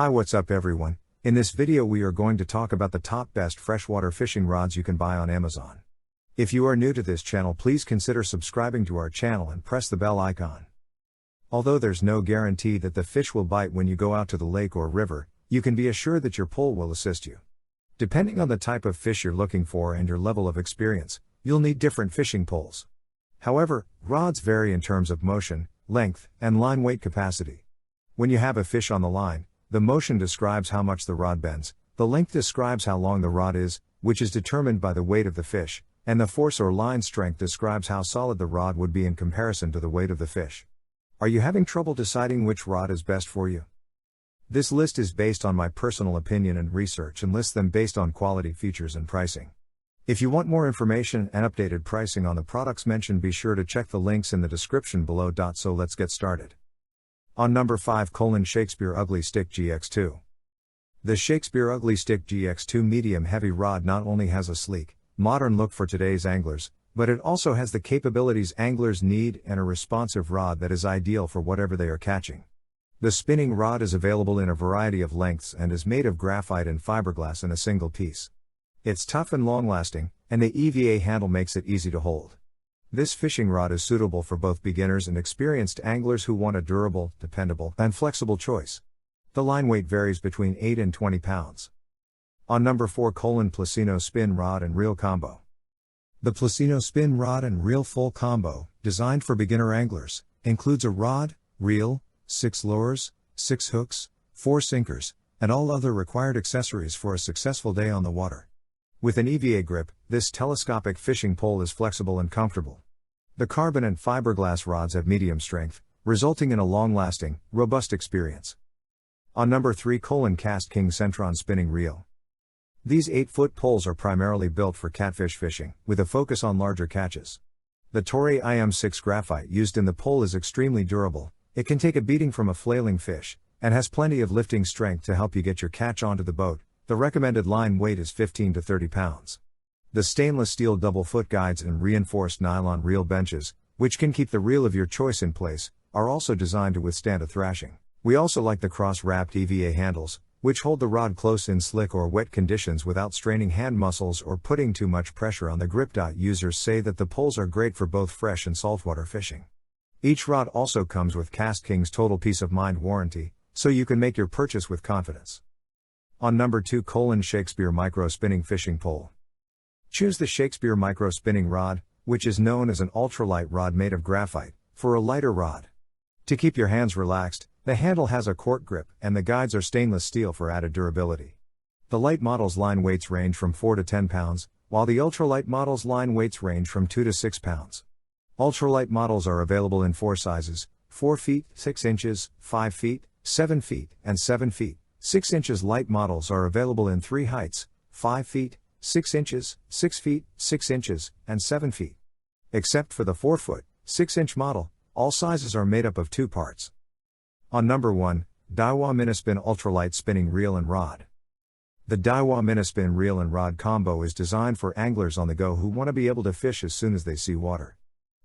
Hi, what's up everyone? In this video we are going to talk about the top best freshwater fishing rods you can buy on Amazon. If you are new to this channel, please consider subscribing to our channel and press the bell icon. Although there's no guarantee that the fish will bite when you go out to the lake or river, you can be assured that your pole will assist you. Depending on the type of fish you're looking for and your level of experience, you'll need different fishing poles. However, rods vary in terms of motion, length, and line weight capacity. When you have a fish on the line, the motion describes how much the rod bends, the length describes how long the rod is, which is determined by the weight of the fish, and the force or line strength describes how solid the rod would be in comparison to the weight of the fish. Are you having trouble deciding which rod is best for you? This list is based on my personal opinion and research and lists them based on quality, features, and pricing. If you want more information and updated pricing on the products mentioned, be sure to check the links in the description below. So let's get started. On number 5, Shakespeare Ugly Stik GX2. The Shakespeare Ugly Stik GX2 medium heavy rod not only has a sleek, modern look for today's anglers, but it also has the capabilities anglers need and a responsive rod that is ideal for whatever they are catching. The spinning rod is available in a variety of lengths and is made of graphite and fiberglass in a single piece. It's tough and long-lasting, and the EVA handle makes it easy to hold. This fishing rod is suitable for both beginners and experienced anglers who want a durable, dependable, and flexible choice. The line weight varies between 8 and 20 pounds. On number 4, Plusinno Spin Rod and Reel Combo. The Plusinno Spin Rod and Reel Full Combo, designed for beginner anglers, includes a rod, reel, 6 lures, 6 hooks, 4 sinkers, and all other required accessories for a successful day on the water. With an EVA grip, this telescopic fishing pole is flexible and comfortable. The carbon and fiberglass rods have medium strength, resulting in a long-lasting, robust experience. On number 3, KastKing Centron Spinning Reel. These 8-foot poles are primarily built for catfish fishing, with a focus on larger catches. The Toray IM6 graphite used in the pole is extremely durable, it can take a beating from a flailing fish, and has plenty of lifting strength to help you get your catch onto the boat. The recommended line weight is 15 to 30 pounds. The stainless steel double foot guides and reinforced nylon reel benches, which can keep the reel of your choice in place, are also designed to withstand a thrashing. We also like the cross-wrapped EVA handles, which hold the rod close in slick or wet conditions without straining hand muscles or putting too much pressure on the grip. Users say that the poles are great for both fresh and saltwater fishing. Each rod also comes with KastKing's Total Peace of Mind warranty, so you can make your purchase with confidence. On number 2, Shakespeare Micro Spinning Fishing Pole. Choose the Shakespeare Micro Spinning Rod, which is known as an ultralight rod made of graphite, for a lighter rod. To keep your hands relaxed, the handle has a cork grip and the guides are stainless steel for added durability. The light model's line weights range from 4 to 10 pounds, while the ultralight model's line weights range from 2 to 6 pounds. Ultralight models are available in 4 sizes: 4 feet, 6 inches, 5 feet, 7 feet, and 7 feet. 6 inches light models are available in 3 heights: 5 feet, 6 inches, 6 feet, 6 inches, and 7 feet. Except for the 4-foot, 6-inch model, all sizes are made up of 2 parts. On number 1, Daiwa Minispin Ultralight Spinning Reel and Rod. The Daiwa Minispin Reel and Rod combo is designed for anglers on the go who want to be able to fish as soon as they see water.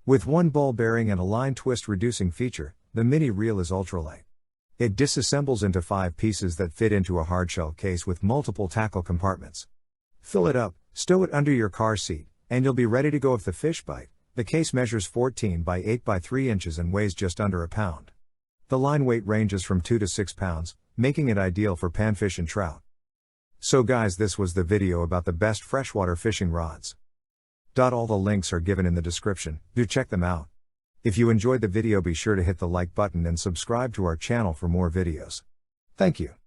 With one ball bearing and a line twist reducing feature, the mini reel is ultralight. It disassembles into 5 pieces that fit into a hardshell case with multiple tackle compartments. Fill it up, stow it under your car seat, and you'll be ready to go if the fish bite. The case measures 14 by 8 by 3 inches and weighs just under a pound. The line weight ranges from 2 to 6 pounds, making it ideal for panfish and trout. So guys, this was the video about the best freshwater fishing rods. All the links are given in the description, do check them out. If you enjoyed the video, be sure to hit the like button and subscribe to our channel for more videos. Thank you.